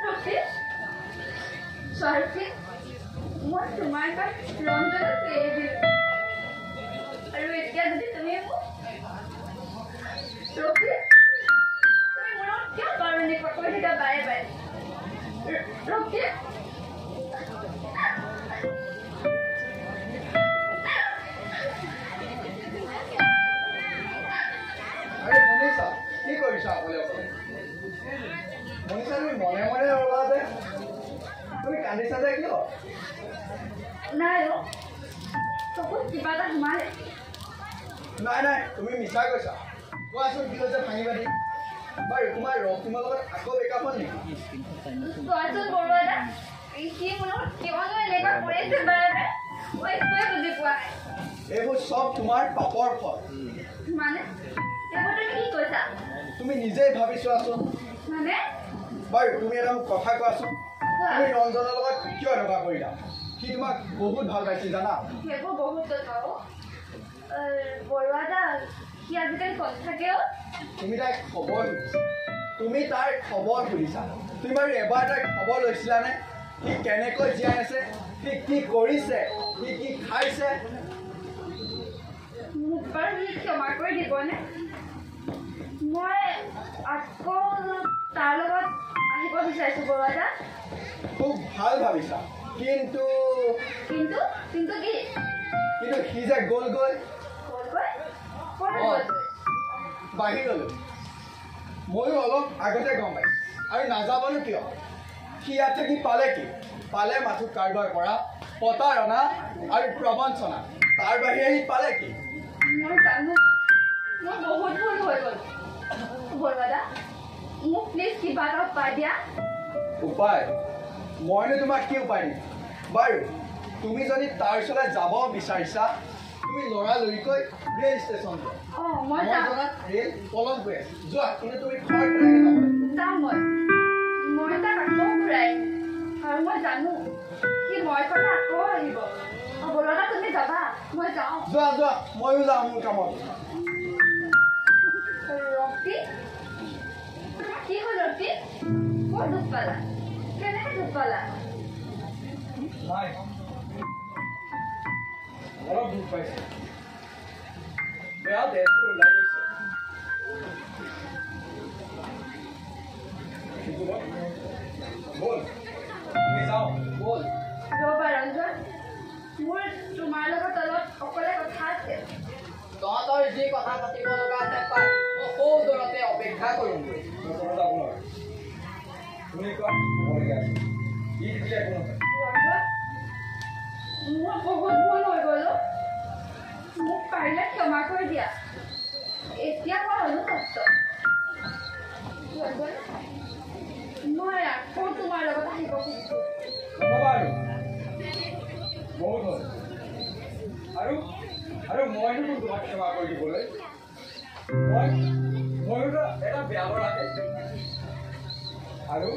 ৰখি স্বাৰ্থী মই তোমাৰ তাত ৰঞ্জনক এৰি দিলোঁ আৰু এতিয়া যদি তুমি মোক ৰখি তুমি মোৰ লগত কিয় কাৰণে কৈ থাকা বাৰে বাৰে ৰখি কি কৰিছা অকলে অকলে মনীষা তুমি মনে মনে ৰ'বা যে তুমি কান্দিছা যে কিয় নাই চকুত কিবা এটা সোমালে নাই নাই তুমি মিছা কৈছা কোৱাচোন কি হৈছে ভাঙি পাতি বাৰু তোমাৰ ৰক্তিমৰ লগত আকৌ বেকআপ হ'ল নেকি চোৱাচোন বৰুৱা দা সি মোৰ লগত কিয়নো এনেকুৱা কৰিছে বাৰে বাৰে মই একোৱে বুজি পোৱা নাই এইবোৰ চব তোমাৰ পাপৰ ফল মানে এইবোৰ তুমি কি কৈছা তুমি নিজেই ভাবি চোৱাচোন মানে বাৰু তুমি এটা মোক কথা কোৱাচোন তুমি ৰঞ্জনৰ লগত কিয় এনেকুৱা কৰিলা সি তোমাক বহুত ভাল পাইছিল জানা সেইবোৰ বহুত কথা বৰুৱা দা সি আজিকালি ক'ত থাকেও তুমি তাইক খবৰ সুধিছা তুমি তাইৰ খবৰ সুধিছা তুমি বাৰু এবাৰ তাইৰ খবৰ লৈছিলানে সি কেনেকৈ জীয়াই আছে সি কি কৰিছে সি কি খাইছে মোক বাৰু সি ক্ষমা কৰি দিবনে মই আকৌ তাৰ লগত আহিব বিচাৰিছোঁ বৰুৱা দা খুব ভাল ভাবিছা কিন্তু কিন্তু কিন্তু কি কিন্তু সি যে গ'লগৈ বাহিৰলৈ ময়ো অলপ আগতে গম পাইছোঁ আৰু নাযাবনো কিয় সি ইয়াত থাকি পালে কি পালে মাথো কাৰোবাৰ পৰা প্ৰতাৰণা আৰু প্ৰবঞ্চনা তাৰ বাহিৰে সি পালে কি মই জানো মই বহুত ভুল হৈ গ'ল বৰুৱা দা মোক প্লিজ কিবা এটা উপায় দিয়া উপায় মইনো তোমাক কি উপায় দিম বাৰু তুমি যদি তাৰ ওচৰলৈ যাব বিচাৰিছা তুমি লৰালৰিকৈ ৰেল ষ্টেচন মই জনাত ৰেল পলম গৈ আছে যোৱা কিন্তু তুমি ঘৰ যাম মই তাক আকৌ ঘূৰাই আৰু মই জানো সি মই ক'লে আকৌ আহিব বৰুৱা দা তুমি যাবা মই যাওঁ যোৱা যোৱা ময়ো যাওঁ মোৰ কামত ৰক্তি কি হ'ল ৰক্তি ক'ত দুখ পালা কেনেকৈ দুখ পালা নাই অলপ দুখ পাইছে বেয়া দেহটো ওলাই গৈছে বল তুমি যাওঁ বল ৰ'বা ৰঞ্জন মোৰ তোমাৰ লগত অলপ অকলে কথা আছে তহঁতৰ যি কথা পাতিব লগা আছে পাই মই সৌ দূৰতে অপেক্ষা কৰোঁগৈ তুমি কোৱা হ'বলগীয়া আছে কি দিলে একো নহয় মোৰ বহুত ভুল হৈ গ'ল মোক পাৰিলে ক্ষমা কৰি দিয়া এতিয়া মই অনুতপ্ত মই আকৌ তোমাৰ লগত আহিব খুজিছোঁ বহুত হ'ল আৰু মইনো তোমাক ক্ষমা কৰি দিবলৈ মইতো এটা বেয়া ল'ৰাকে আৰু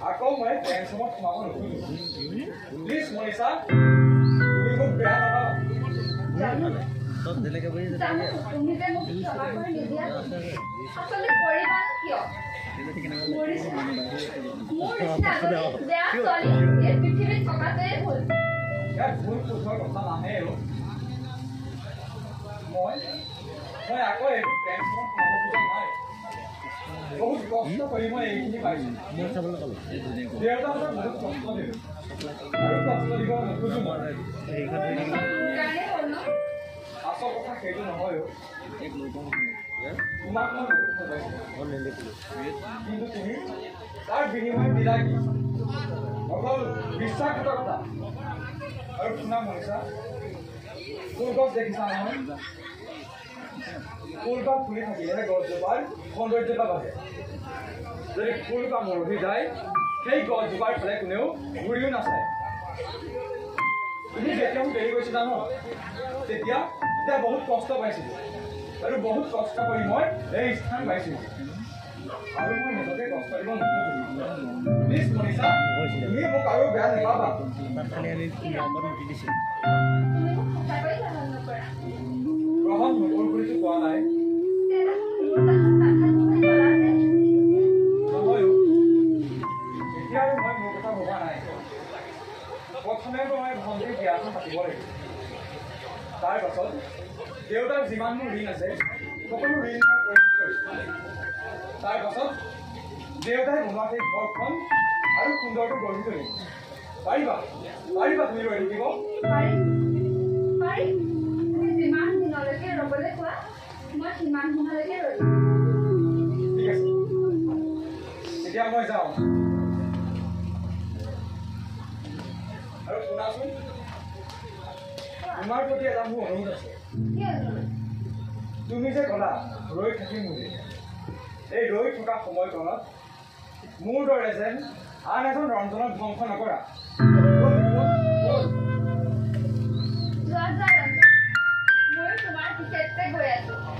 আকৌ মই টেনশ্যনত সোমাব নোখোজো প্লিজ মনীষা তুমি মোক বেয়া নাপাবা তুমি যে মোক ক্ষমা কৰি নিদিয়া আচলতে কৰিবা কিয় মোৰ নিচিনা বেয়া ছোৱালী এই পৃথিৱীত থকাটোৱে ভুল ইয়াত ভুল শুদ্ধৰ কথা নাহে মই আকৌ এইবোৰ টেনশ্যনত সোমাব খোজা নাই বহুত কষ্ট কৰি মই এইখিনি পাইছোঁ দেউতাহঁতক বহুত কষ্ট দিলোঁ আৰু কষ্ট দিব নোখোজো মই আচল কথা সেইটো নহয় তোমাক মই বহুত পাইছোঁ কিন্তু তুমি তাৰ বিনিময়ত দিলা কি অকল বিশ্বাসঘাতকতা আৰু শুনা মনীষা ফুল গছ দেখিছা নহয় ফুলপাহ ফুলি থাকিলেহে গছজোপাৰ সৌন্দৰ্যতা বাঢ়ে যদি ফুলপাহ মৰহি যায় সেই গছজোপাৰ ফালে কোনেও ঘূৰিও নাচায় তুমি যেতিয়া মোক এৰি গৈছিলা ন তেতিয়া বহুত কষ্ট পাইছিলোঁ আৰু বহুত কষ্ট কৰি মই এই স্থান পাইছিলোঁ আৰু মই নিজকে কষ্ট দিব নোখোজো প্লিজ মনীষা তুমি মোক আৰু বেয়া নাপাবা গ্ৰহণ নকৰোঁ বুলিতো কোৱা নাই নহয়ো প্ৰথমে মই ভণ্টিৰ বিয়াখন পাতিব লাগিব তাৰ পাছত দেউতাৰ যিমান মোৰ ঋণ আছে সকলো ঋণ মই পৰিশোধ কৰিম তাৰ পাছত দেউতাই বনোৱা সেই ঘৰখন আৰু সুন্দৰকৈ গঢ়ি তুলিম পাৰিবা পাৰিবা তুমি ৰৈ থাকিব পাৰিম পাৰিম তুমি যিমান দিনলৈকে ৰ'বলৈ কোৱা মই সিমান দিনলৈকে ৰ'ম ঠিক আছে এতিয়া মই যাওঁ আৰু শুনাচোন তোমাৰ প্ৰতি এটা মোৰ অনুৰোধ আছে কি হ'ল তুমি যে ক'লা ৰৈ থাকিম বুলি এই ৰৈ থকা সময়কণত মোৰ দৰে যেন আন এজন ৰঞ্জনক ধ্বংস নকৰা যোৱা ৰঞ্জন ময়ো তোমাৰ পিছতে গৈ আছো